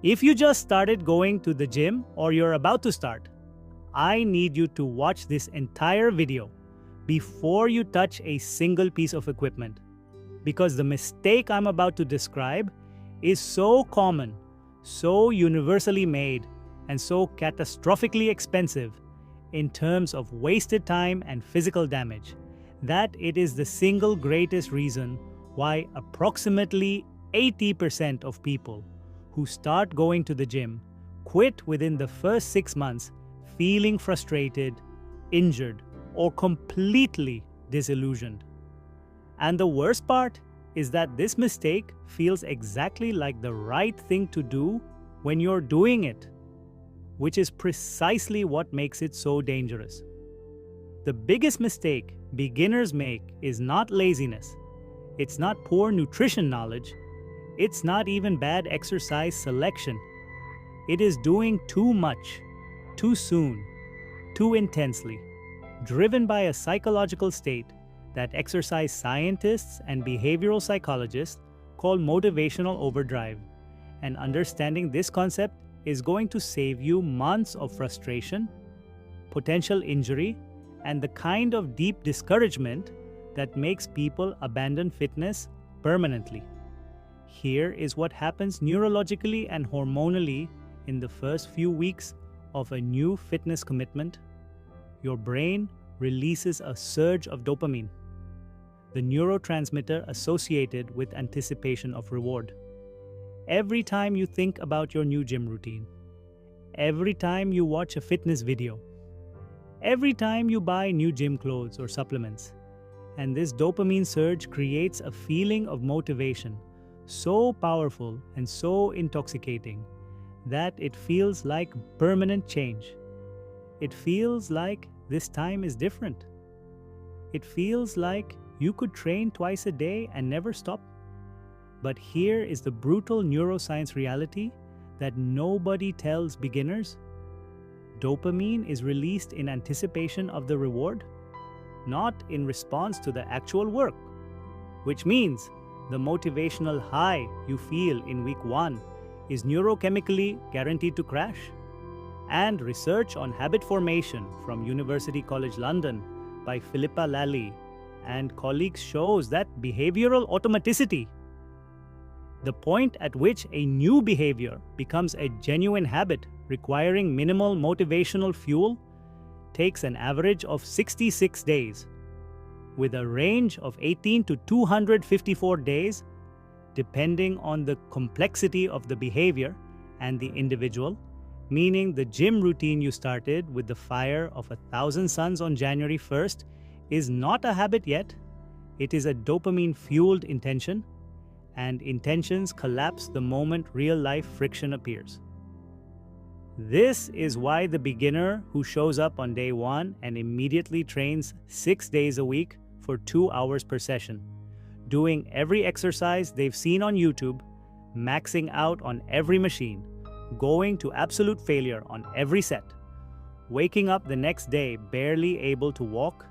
If you just started going to the gym or you're about to start, I need you to watch this entire video before you touch a single piece of equipment. Because the mistake I'm about to describe is so common, so universally made, and so catastrophically expensive in terms of wasted time and physical damage that it is the single greatest reason why approximately 80% of people who start going to the gym quit within the first 6 months feeling frustrated, injured, or completely disillusioned. And the worst part is that this mistake feels exactly like the right thing to do when you're doing it, which is precisely what makes it so dangerous. The biggest mistake beginners make is not laziness, it's not poor nutrition knowledge, it's not even bad exercise selection. It is doing too much, too soon, too intensely, driven by a psychological state that exercise scientists and behavioral psychologists call motivational overdrive. And understanding this concept is going to save you months of frustration, potential injury, and the kind of deep discouragement that makes people abandon fitness permanently. Here is what happens neurologically and hormonally in the first few weeks of a new fitness commitment. Your brain releases a surge of dopamine, the neurotransmitter associated with anticipation of reward. Every time you think about your new gym routine, every time you watch a fitness video, every time you buy new gym clothes or supplements, and this dopamine surge creates a feeling of motivation so powerful and so intoxicating that it feels like permanent change. It feels like this time is different. It feels like you could train twice a day and never stop. But here is the brutal neuroscience reality that nobody tells beginners. Dopamine is released in anticipation of the reward, not in response to the actual work, which means the motivational high you feel in week 1 is neurochemically guaranteed to crash. And research on habit formation from University College London by Philippa Lally and colleagues shows that behavioral automaticity, the point at which a new behavior becomes a genuine habit requiring minimal motivational fuel, takes an average of 66 days, with a range of 18 to 254 days, depending on the complexity of the behavior and the individual, meaning the gym routine you started with the fire of 1,000 suns on January 1st is not a habit yet. It is a dopamine-fueled intention, and intentions collapse the moment real-life friction appears. This is why the beginner who shows up on day 1 and immediately trains 6 days a week for 2 hours per session, doing every exercise they've seen on YouTube, maxing out on every machine, going to absolute failure on every set, waking up the next day barely able to walk,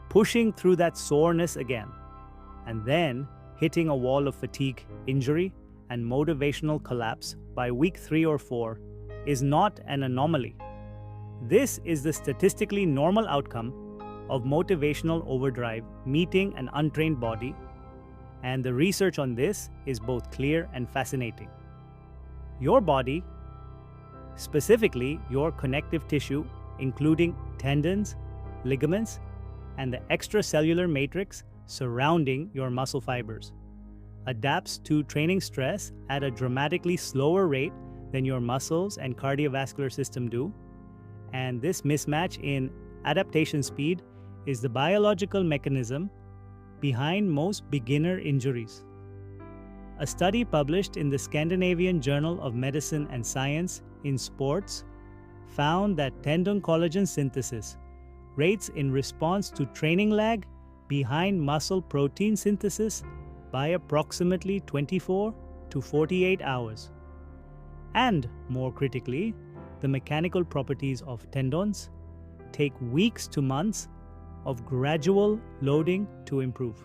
pushing through that soreness again, and then hitting a wall of fatigue, injury, and motivational collapse by week 3 or 4 is not an anomaly. This is the statistically normal outcome of motivational overdrive meeting an untrained body, and the research on this is both clear and fascinating. Your body, specifically your connective tissue, including tendons, ligaments, and the extracellular matrix surrounding your muscle fibers, adapts to training stress at a dramatically slower rate than your muscles and cardiovascular system do, and this mismatch in adaptation speed is the biological mechanism behind most beginner injuries. A study published in the Scandinavian Journal of Medicine and Science in Sports found that tendon collagen synthesis rates in response to training lag behind muscle protein synthesis by approximately 24 to 48 hours. And more critically, the mechanical properties of tendons take weeks to months of gradual loading to improve,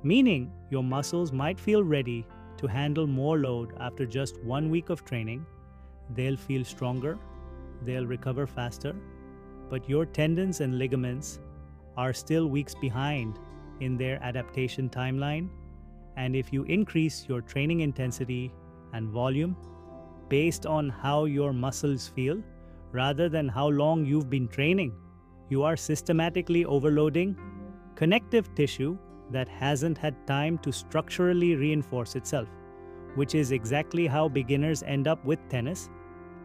meaning your muscles might feel ready to handle more load after just 1 week of training. They'll feel stronger, they'll recover faster, but your tendons and ligaments are still weeks behind in their adaptation timeline. And if you increase your training intensity and volume based on how your muscles feel rather than how long you've been training, you are systematically overloading connective tissue that hasn't had time to structurally reinforce itself, which is exactly how beginners end up with tennis,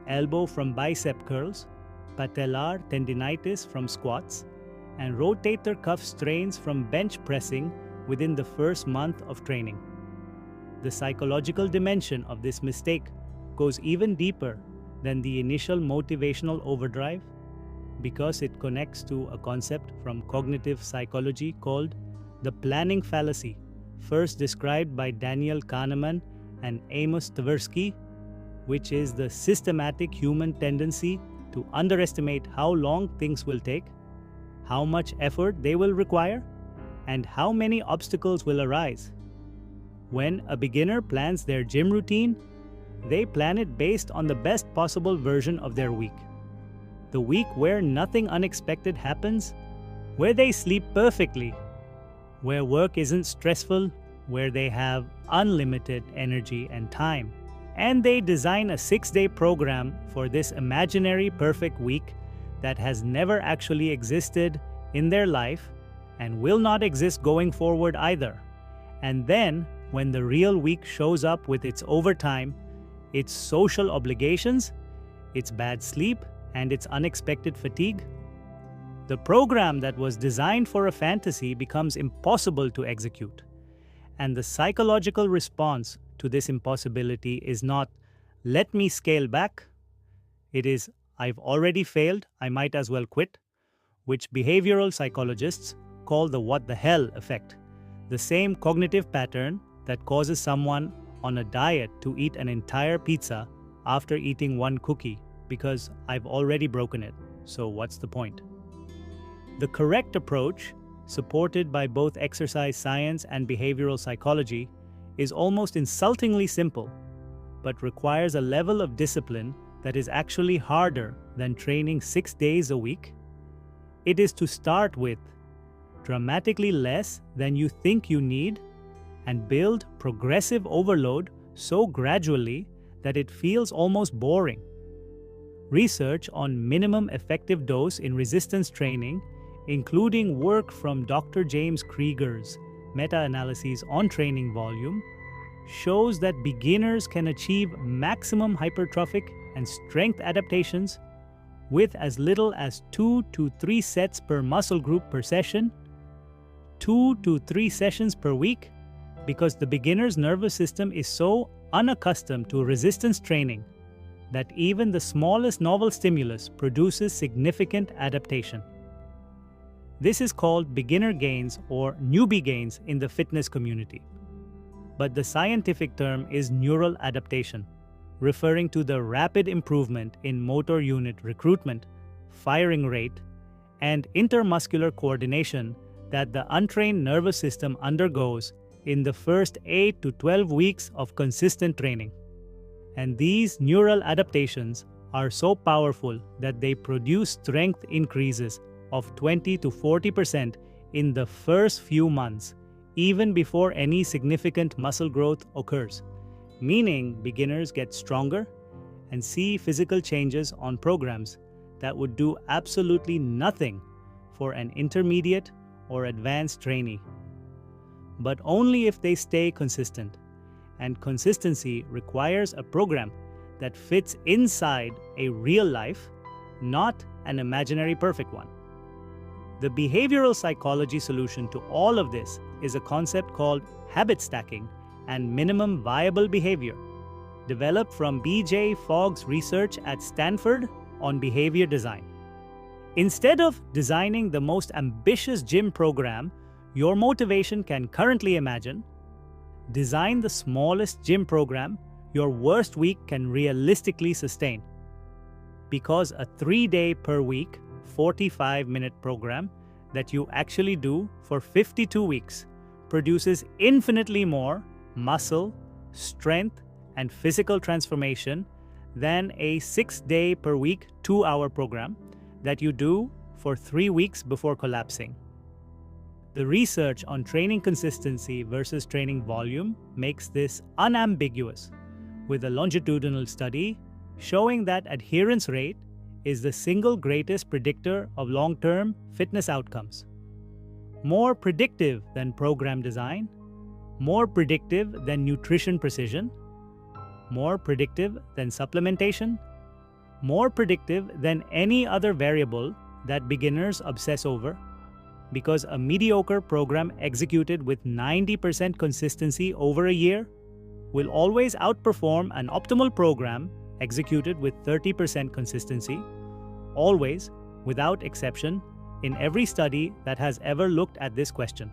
elbow from bicep curls, patellar tendinitis from squats, and rotator cuff strains from bench pressing within the first month of training. The psychological dimension of this mistake goes even deeper than the initial motivational overdrive because it connects to a concept from cognitive psychology called the planning fallacy, first described by Daniel Kahneman and Amos Tversky, which is the systematic human tendency to underestimate how long things will take, how much effort they will require, and how many obstacles will arise. When a beginner plans their gym routine, they plan it based on the best possible version of their week. The week where nothing unexpected happens, where they sleep perfectly, where work isn't stressful, where they have unlimited energy and time. And they design a 6-day program for this imaginary perfect week that has never actually existed in their life and will not exist going forward either. And then, when the real week shows up with its overtime, its social obligations, its bad sleep, and its unexpected fatigue, the program that was designed for a fantasy becomes impossible to execute. And the psychological response to this impossibility is not, let me scale back. It is, I've already failed, I might as well quit, which behavioral psychologists call the what the hell effect, the same cognitive pattern that causes someone on a diet to eat an entire pizza after eating one cookie because I've already broken it, so what's the point? The correct approach, supported by both exercise science and behavioral psychology, is almost insultingly simple, but requires a level of discipline that is actually harder than training 6 days a week. It is to start with dramatically less than you think you need and build progressive overload so gradually that it feels almost boring. Research on minimum effective dose in resistance training, including work from Dr. James Krieger's meta-analyses on training volume, shows that beginners can achieve maximum hypertrophic and strength adaptations with as little as 2 to 3 sets per muscle group per session, 2 to 3 sessions per week, because the beginner's nervous system is so unaccustomed to resistance training that even the smallest novel stimulus produces significant adaptation. This is called beginner gains or newbie gains in the fitness community. But the scientific term is neural adaptation, referring to the rapid improvement in motor unit recruitment, firing rate, and intermuscular coordination that the untrained nervous system undergoes in the first 8 to 12 weeks of consistent training. And these neural adaptations are so powerful that they produce strength increases of 20 to 40% in the first few months, even before any significant muscle growth occurs, meaning beginners get stronger and see physical changes on programs that would do absolutely nothing for an intermediate or advanced trainee. But only if they stay consistent, and consistency requires a program that fits inside a real life, not an imaginary perfect one. The behavioral psychology solution to all of this is a concept called habit stacking and minimum viable behavior, developed from B.J. Fogg's research at Stanford on behavior design. Instead of designing the most ambitious gym program your motivation can currently imagine, design the smallest gym program your worst week can realistically sustain. Because a 3-day per week, 45-minute program that you actually do for 52 weeks produces infinitely more muscle, strength, and physical transformation than a 6-day per week, 2-hour program that you do for 3 weeks before collapsing. The research on training consistency versus training volume makes this unambiguous, with a longitudinal study showing that adherence rate is the single greatest predictor of long-term fitness outcomes. More predictive than program design, more predictive than nutrition precision, more predictive than supplementation, more predictive than any other variable that beginners obsess over, because a mediocre program executed with 90% consistency over a year will always outperform an optimal program executed with 30% consistency, always, without exception, in every study that has ever looked at this question.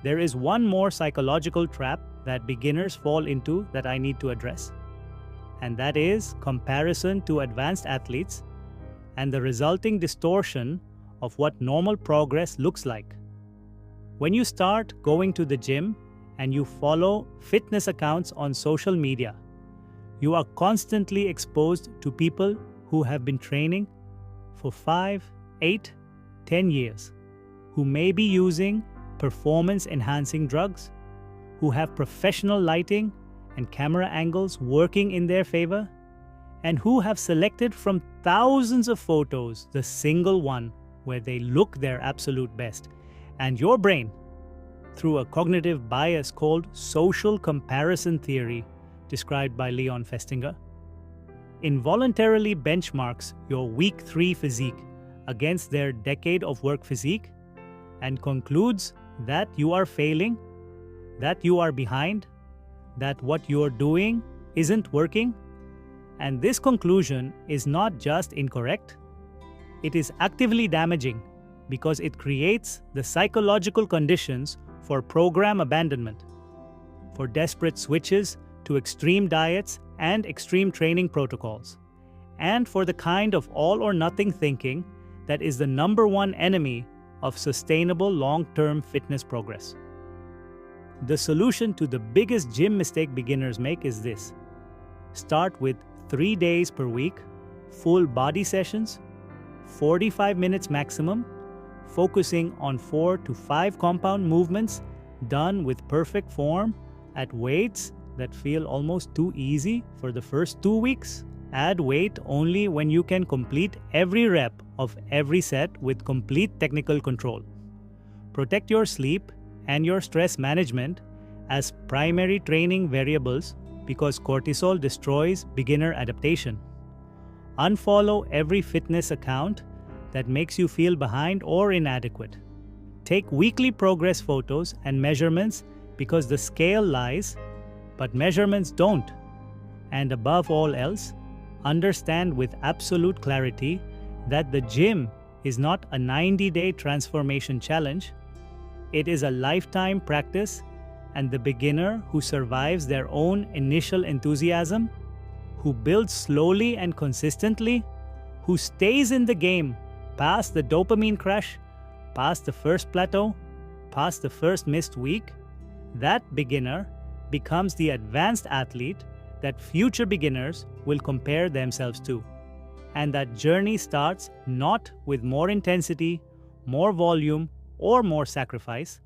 There is one more psychological trap that beginners fall into that I need to address, and that is comparison to advanced athletes and the resulting distortion of what normal progress looks like. When you start going to the gym and you follow fitness accounts on social media, you are constantly exposed to people who have been training for 5, 8, 10 years, who may be using performance-enhancing drugs, who have professional lighting and camera angles working in their favor, and who have selected from thousands of photos the single one where they look their absolute best. And your brain, through a cognitive bias called social comparison theory, described by Leon Festinger, involuntarily benchmarks your week 3 physique against their decade of work physique and concludes that you are failing, that you are behind, that what you're doing isn't working. And this conclusion is not just incorrect, it is actively damaging because it creates the psychological conditions for program abandonment, for desperate switches to extreme diets and extreme training protocols, and for the kind of all-or-nothing thinking that is the number one enemy of sustainable long-term fitness progress. The solution to the biggest gym mistake beginners make is this: start with 3 days per week, full body sessions, 45 minutes maximum, focusing on 4 to 5 compound movements done with perfect form at weights that feel almost too easy for the first 2 weeks. Add weight only when you can complete every rep of every set with complete technical control. Protect your sleep and your stress management as primary training variables because cortisol destroys beginner adaptation. Unfollow every fitness account that makes you feel behind or inadequate. Take weekly progress photos and measurements because the scale lies, but measurements don't. And above all else, understand with absolute clarity that the gym is not a 90-day transformation challenge. It is a lifetime practice, and the beginner who survives their own initial enthusiasm, who builds slowly and consistently, who stays in the game past the dopamine crash, past the first plateau, past the first missed week, that beginner becomes the advanced athlete that future beginners will compare themselves to. And that journey starts not with more intensity, more volume, or more sacrifice,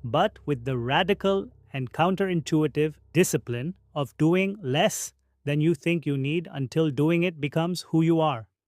but with the radical and counterintuitive discipline of doing less than you think you need until doing it becomes who you are.